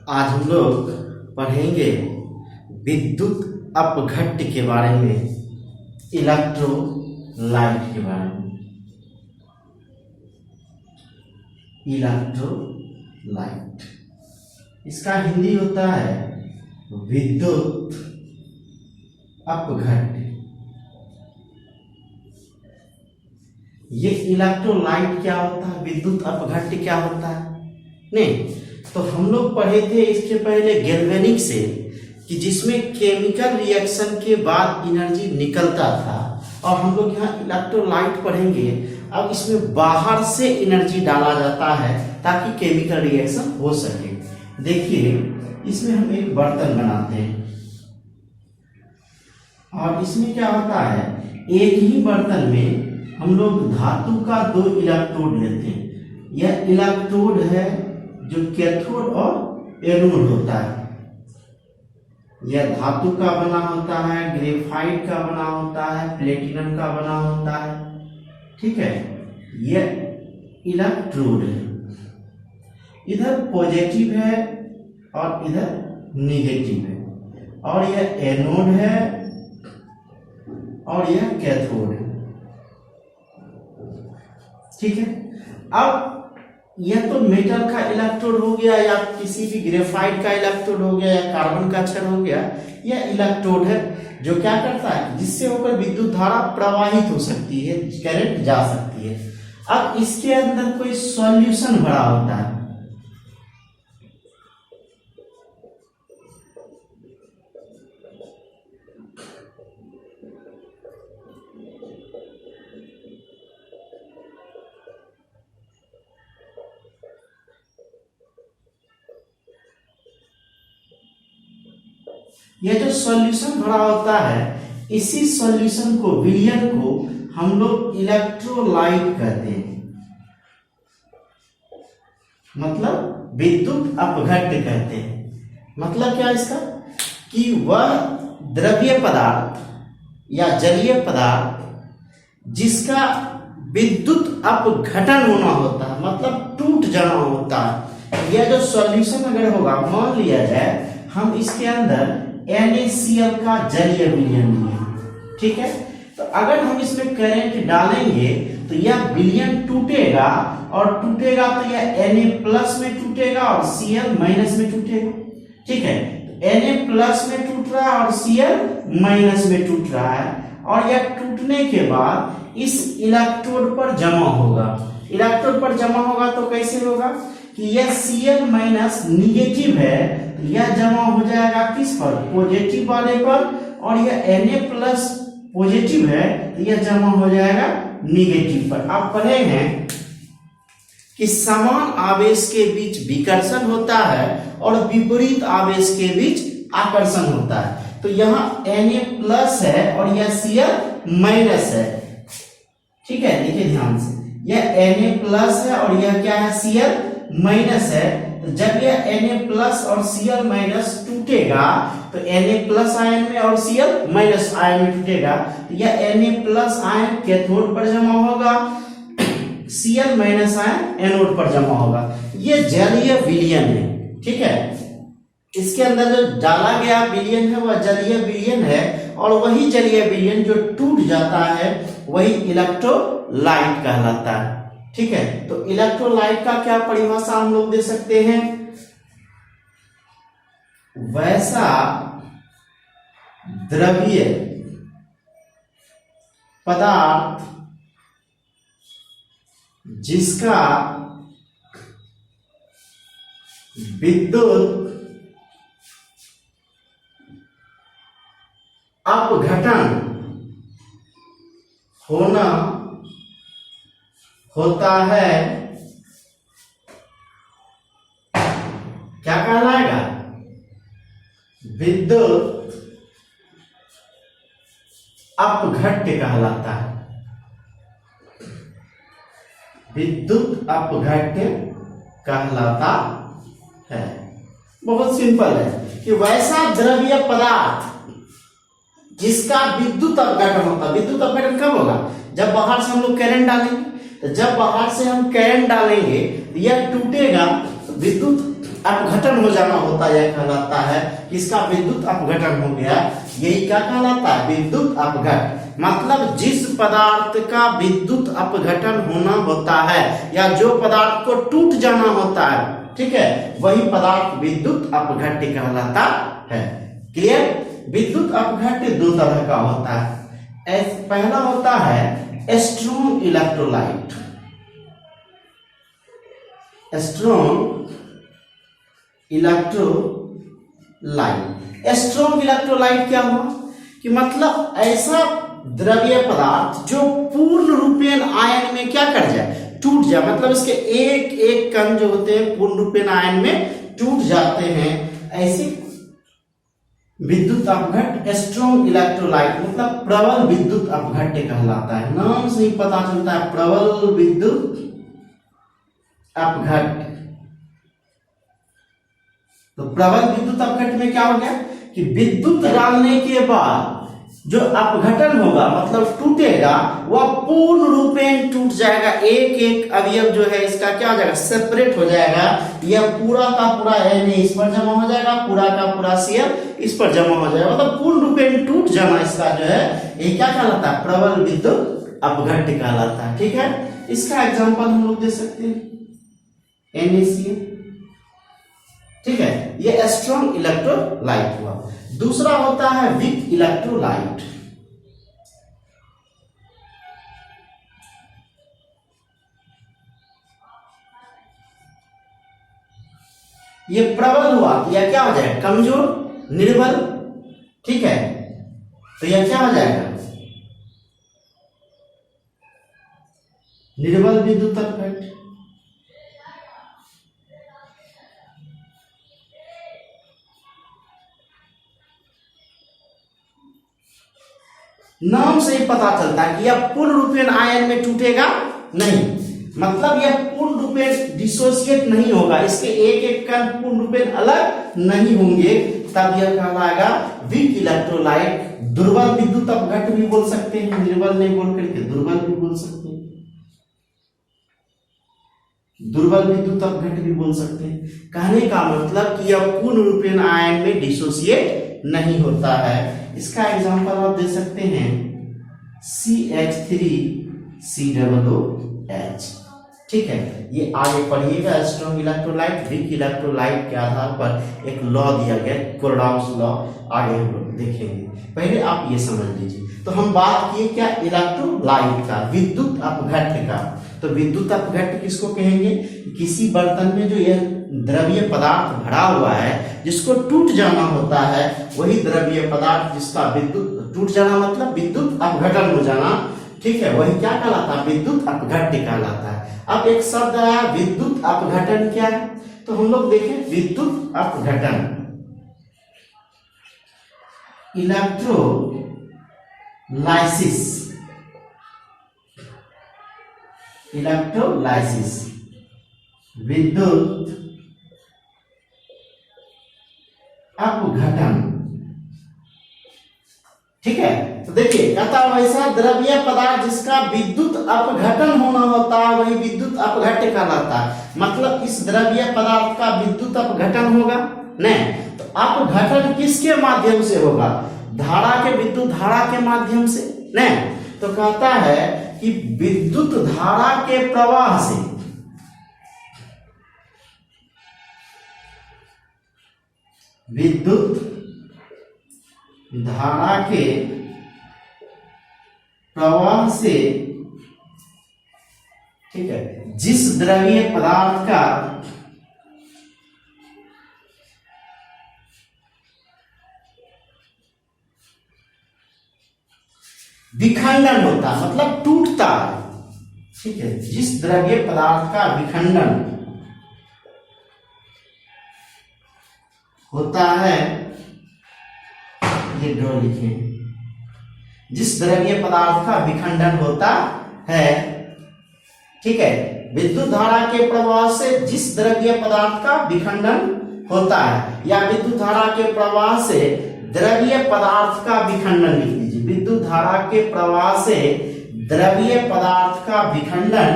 आज हम लोग पढ़ेंगे विद्युत अपघट्य के बारे में, इलेक्ट्रोलाइट के बारे में। इलेक्ट्रोलाइट इसका हिंदी होता है विद्युत अपघट्य। ये इलेक्ट्रोलाइट क्या होता है, विद्युत अपघट्य क्या होता है? नहीं, तो हम लोग पढ़े थे इसके पहले गैल्वेनिक से कि जिसमें केमिकल रिएक्शन के बाद एनर्जी निकलता था, और हम लोग यहाँ इलेक्ट्रोलाइट पढ़ेंगे। अब इसमें बाहर से एनर्जी डाला जाता है ताकि केमिकल रिएक्शन हो सके। देखिए, इसमें हम एक बर्तन बनाते हैं और इसमें क्या होता है, एक ही बर्तन में हम लोग धातु का 2 इलेक्ट्रोड लेते हैं। यह इलेक्ट्रोड है जो कैथोड और एनोड होता है। यह धातु का बना होता है, ग्रेफाइट का बना होता है, प्लेटिनम का बना होता है। ठीक है, यह इलेक्ट्रोड है। इधर पॉजिटिव है और इधर निगेटिव है, और यह एनोड है और यह कैथोड है। ठीक है, अब यह तो मेटल का इलेक्ट्रोड हो गया, या किसी भी ग्रेफाइट का इलेक्ट्रोड हो गया, या कार्बन का क्षण हो गया। यह इलेक्ट्रोड है जो क्या करता है, जिससे होकर विद्युत धारा प्रवाहित हो सकती है, करंट जा सकती है। अब इसके अंदर कोई सॉल्यूशन भरा होता है। यह जो सॉल्यूशन भरा होता है, इसी सॉल्यूशन को, विलयन को हम लोग इलेक्ट्रोलाइट कहते हैं, मतलब विद्युत अपघट्य कहते हैं। मतलब क्या इसका, कि वह द्रव्य पदार्थ या जलीय पदार्थ जिसका विद्युत अपघटन होना होता है, मतलब टूट जाना होता है। यह जो सॉल्यूशन अगर होगा, मान लिया जाए हम इसके अंदर NaCl का जलीय विलयन लिए, ठीक है, तो अगर हम इसमें करंट डालेंगे तो यह विलयन टूटेगा, और टूटेगा तो यह Na+ में टूटेगा और Cl- में टूटेगा। ठीक है, तो Na+ में टूट रहा है और Cl- में टूट रहा है, और यह टूटने के बाद इस इलेक्ट्रोड पर जमा होगा। इलेक्ट्रोड पर जमा होगा तो कैसे होगा कि यह Cl- निगेटिव है, तो यह जमा हो जाएगा किस पर, पॉजिटिव वाले पर, और यह Na+ पॉजिटिव है तो यह जमा हो जाएगा निगेटिव पर। आप पढ़े हैं कि समान आवेश के बीच विकर्षण होता है और विपरीत आवेश के बीच आकर्षण होता है। तो यहाँ Na+ है और यह Cl- है। ठीक है, देखिए ध्यान से, यह Na+ है और यह क्या है, Cl- है। तो जब यह Na+ और Cl- टूटेगा तो Na+ आयन में और Cl- आयन में टूटेगा, तो यह Na+ आयन कैथोड पर जमा होगा, Cl- आयन एनोड पर जमा होगा। यह जलीय विलयन है। ठीक है, इसके अंदर जो डाला गया विलयन है वह जलीय विलयन है, और वही जलीय विलयन जो टूट जाता है वही इलेक्ट्रोलाइट कहलाता है। ठीक है, तो इलेक्ट्रोलाइट का क्या परिभाषा हम लोग दे सकते हैं, वैसा द्रव्य पदार्थ जिसका विद्युत अपघटन होना होता है, क्या कहलाएगा, विद्युत अपघट्य कहलाता है। विद्युत अपघट्य कहलाता है। बहुत सिंपल है कि वैसा द्रव्य पदार्थ जिसका विद्युत अपघटन होता है। विद्युत अपघटन कब होगा, जब बाहर से हम लोग करंट डालेंगे। तो जब बाहर से हम करंट डालेंगे यह टूटेगा, विद्युत अपघटन हो जाना होता है, यह कहलाता है कि इसका विद्युत अपघटन हो गया, यही क्या कहलाता है, विद्युत अपघट। मतलब जिस पदार्थ का विद्युत अपघटन होना होता है या जो पदार्थ को टूट जाना होता है, ठीक है, वही पदार्थ विद्युत अपघट्य कहलाता है। क्लियर? विद्युत अपघट्य दो तरह का होता है। पहला होता है strong electrolyte. Strong electrolyte, strong electrolyte क्या हुआ कि मतलब ऐसा द्रव्य पदार्थ जो पूर्ण रूपेण आयन में क्या कर जाए, टूट जाए, मतलब इसके एक एक कण जो होते हैं पूर्ण रूपेण आयन में टूट जाते हैं, ऐसे विद्युत अपघट स्ट्रॉन्ग इलेक्ट्रोलाइट मतलब प्रबल विद्युत अपघट्य कहलाता है। नाम से ही पता चलता है प्रबल विद्युत अपघट्य। तो प्रबल विद्युत अपघट्य में क्या हो गया कि विद्युत डालने के बाद जो अपघटन होगा मतलब टूटेगा, वह पूर्ण रूपेण टूट जाएगा, एक एक अवयव जो है इसका क्या हो जाएगा, सेपरेट हो जाएगा। यह पूरा का पूरा इस पर जमा हो जाएगा, पूरा का पूरा शेयर इस पर जमा हो जाएगा, मतलब पूर्ण रूपेण टूट जाना इसका जो है ये क्या कहलाता है, प्रबल विद्युत अपघट्य कहलाता है। ठीक है, इसका एग्जांपल हम लोग दे सकते हैं NaCl। ठीक है, ये स्ट्रॉन्ग इलेक्ट्रोलाइट हुआ। दूसरा होता है वीक इलेक्ट्रोलाइट। ये प्रबल हुआ, यह क्या हो जाएगा, कमजोर, निर्बल। ठीक है, तो यह क्या हो जाएगा, निर्बल विद्युत अपघट्य। नाम से ही पता चलता है कि यह पूर्ण रूपेण आयन में टूटेगा नहीं, मतलब यह पूर्ण रूपेण डिसोसिएट नहीं होगा, इसके एक एक कण पूर्ण रूपेण अलग नहीं होंगे, तब यह कहलाएगा वीक इलेक्ट्रोलाइट। दुर्बल विद्युत अपघट्य भी बोल सकते हैं, निर्बल नहीं बोल करके दुर्बल भी बोल सकते हैं, दुर्बल विद्युत अपघट्य भी बोल सकते हैं। कहने का मतलब कि यह पूर्ण रूपेण आयन में डिसोसिएट नहीं होता है। इसका एग्जांपल आप दे सकते हैं CH3COOH। ठीक है, ये आगे पढ़िएगा। स्ट्रॉन्ग इलेक्ट्रोलाइट, वीक इलेक्ट्रोलाइट के आधार पर एक लॉ दिया गया, कोरडाउस लॉ, आगे हम लोग देखेंगे। पहले आप ये समझ लीजिए। तो हम बात किए क्या, इलेक्ट्रोलाइट का, विद्युत अपघट्य का। तो विद्युत अपघट्य किसको कहेंगे, किसी बर्तन में जो यह द्रव्य पदार्थ भरा हुआ है जिसको टूट जाना होता है, वही द्रव्य पदार्थ जिसका विद्युत टूट जाना मतलब विद्युत अपघटन हो जाना, ठीक है, वही क्या कहलाता है, विद्युत अपघट्य कहलाता है। अब एक शब्द आया विद्युत अपघटन, क्या है, तो हम लोग देखें विद्युत अपघटन, इलेक्ट्रोलाइसिस, इलेक्ट्रोलाइसिस विद्युत अपघटन। ठीक है, तो देखिए कहता है वैसा द्रव्य पदार्थ जिसका विद्युत अपघटन होना होता है वही विद्युत अपघट्य कहलाता है। मतलब इस द्रव्य पदार्थ का विद्युत अपघटन होगा नहीं, तो अपघटन किसके माध्यम से होगा, धारा के, विद्युत धारा के माध्यम से नहीं, तो कहता है कि विद्युत धारा के प्रवाह से, विद्युत धारा के प्रवाह से, ठीक है, जिस द्रव्य पदार्थ का विखंडन होता है मतलब टूटता है, ठीक है, जिस द्रव्य पदार्थ का विखंडन होता है, ये ड्रॉ लिखे, जिस द्रव्य पदार्थ का विखंडन होता है, ठीक है, विद्युत धारा के प्रवाह से जिस द्रव्य पदार्थ का विखंडन होता है, या विद्युत धारा के प्रवाह से द्रव्य पदार्थ का विखंडन, लिख लीजिए, विद्युत धारा के प्रवाह से द्रव्य पदार्थ का विखंडन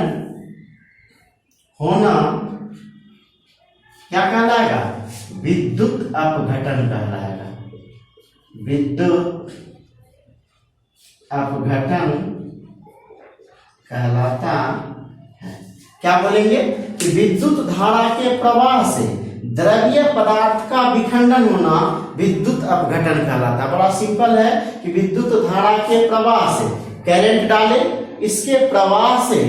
होना क्या कहलाएगा? विद्युत अपघटन कहलाएगा। विद्युत अपघटन कहलाता है। क्या बोलेंगे कि विद्युत धारा के प्रवाह से द्रव्य पदार्थ का विखंडन होना विद्युत अपघटन कहलाता है। बड़ा सिंपल है कि विद्युत धारा के प्रवाह से करंट डाले, इसके प्रवाह से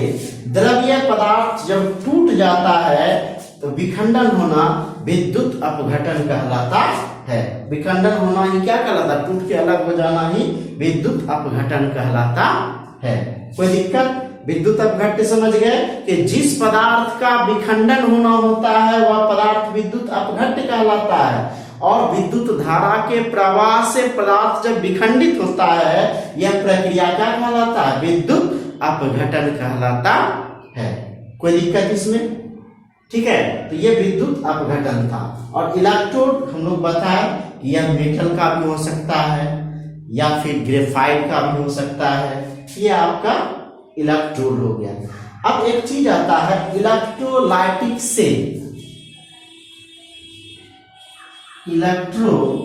द्रव्य पदार्थ जब टूट जाता है तो विखंडन होना विद्युत अपघटन कहलाता है। विखंडन होना ही क्या कहलाता? टूट के अलग हो जाना ही विद्युत अपघटन कहलाता है। कोई दिक्कत? विद्युत अपघट्य समझ गए कि जिस पदार्थ का विखंडन होना होता है वह पदार्थ विद्युत अपघट्य कहलाता है। और विद्युत धारा के प्रवाह से पदार्थ जब विखंडित होता है यह प्रक्रिया क्या कहलाता है? विद्युत अपघटन कहलाता है। कोई दिक्कत इसमें? ठीक है, तो यह विद्युत अपघटन था। और इलेक्ट्रोड हम लोग बताए कि यह मेटल का भी हो सकता है या फिर ग्रेफाइट का भी हो सकता है। यह आपका इलेक्ट्रोड हो गया। अब एक चीज आता है इलेक्ट्रोलाइटिक सेल। इलेक्ट्रोलाइटिक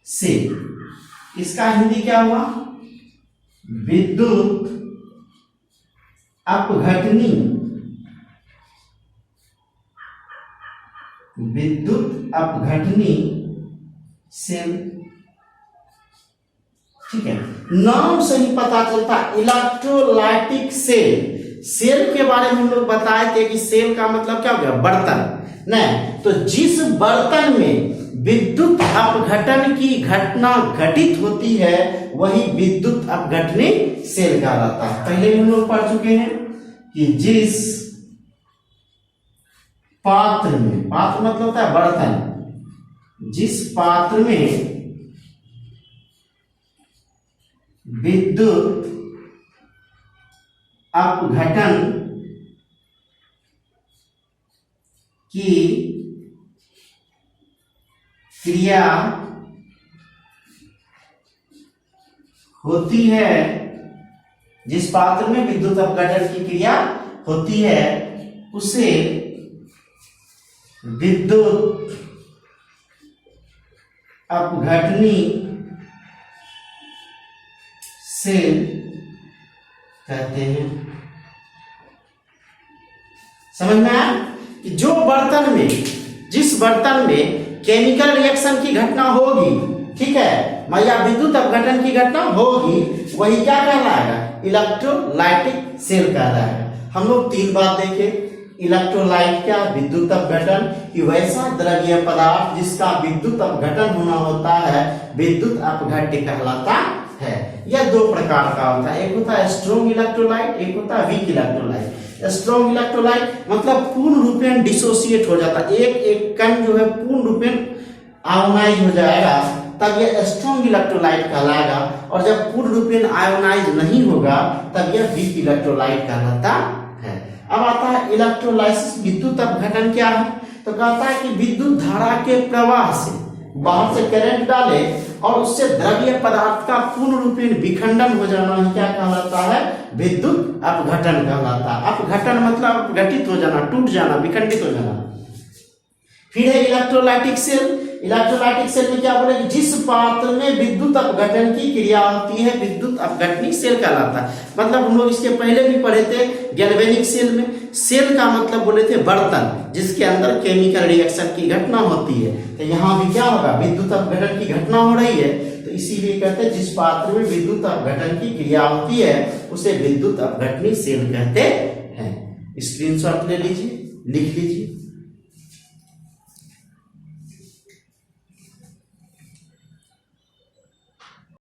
सेल, इसका हिंदी क्या हुआ? विद्युत अपघटनी। विद्युत अपघटनी सेल। ठीक है, नाम से ही पता चलता इलेक्ट्रोलाइटिक सेल। सेल के बारे में हम लोग बताए थे कि सेल का मतलब क्या हो गया? बर्तन। नहीं, तो जिस बर्तन में विद्युत अपघटन की घटना घटित होती है वही विद्युत अपघटनी सेल कहलाता है। पहले हम लोग पढ़ चुके हैं कि जिस पात्र में, पात्र मतलब होता है बर्तन, जिस पात्र में विद्युत अपघटन की क्रिया होती है, जिस पात्र में विद्युत अपघटन की क्रिया होती है उसे विद्युत अपघटनी सेल कहते हैं। समझ में आया कि जो बर्तन में, जिस बर्तन में केमिकल रिएक्शन की घटना होगी, ठीक है, या विद्युत अपघटन की घटना होगी, वही क्या कहलाएगा? इलेक्ट्रोलाइटिक सेल कहलाएगा। हम लोग तीन बात देखे। इलेक्ट्रोलाइट क्या? विद्युत अपघटन, कि वैसा द्रव्य पदार्थ जिसका विद्युत अपघटन होना होता है विद्युत अपघट्य कहलाता है। यह दो प्रकार का होता है, एक होता है स्ट्रॉन्ग इलेक्ट्रोलाइट, एक होता है वीक इलेक्ट्रोलाइट। स्ट्रॉन्ग इलेक्ट्रोलाइट मतलब पूर्ण रूपेण डिसोसिएट हो जाता है, एक एक कण जो है पूर्ण रूपेण आयोनाइज हो जाएगा, तब यह स्ट्रॉन्ग इलेक्ट्रोलाइट कहलाएगा। और जब पूर्ण रूपेण आयोनाइज नहीं होगा तब यह वीक इलेक्ट्रोलाइट कहलाता है। अब आता है इलेक्ट्रोलाइसिस। विद्युत अपघटन क्या है? तो कहता है कि विद्युत धारा के प्रवाह से बाहर से करंट डाले और उससे द्रव्य पदार्थ का पूर्ण रूपेण विखंडन हो जाना ही क्या कहलाता है? विद्युत अपघटन कहलाता है। अपघटन मतलब अपघटित हो जाना, टूट जाना, विखंडित हो जाना। फिर है इलेक्ट्रोलाइटिक सेल। इलेक्ट्रोलाइटिक सेल में क्या बोले? जिस पात्र में विद्युत अपघटन की क्रिया होती है विद्युत अपघटनी सेल कहलाता है। मतलब हम लोग इसके पहले भी पढ़े थे गैल्वेनिक सेल में। सेल का मतलब बोले थे बर्तन जिसके अंदर केमिकल रिएक्शन की घटना होती है। तो यहाँ भी क्या होगा? विद्युत अपघटन की घटना हो रही है, तो इसीलिए कहते हैं जिस पात्र में विद्युत अपघटन की क्रिया होती है उसे विद्युत अपघटनी सेल कहते हैं। स्क्रीनशॉट ले लीजिए, लिख लीजिए।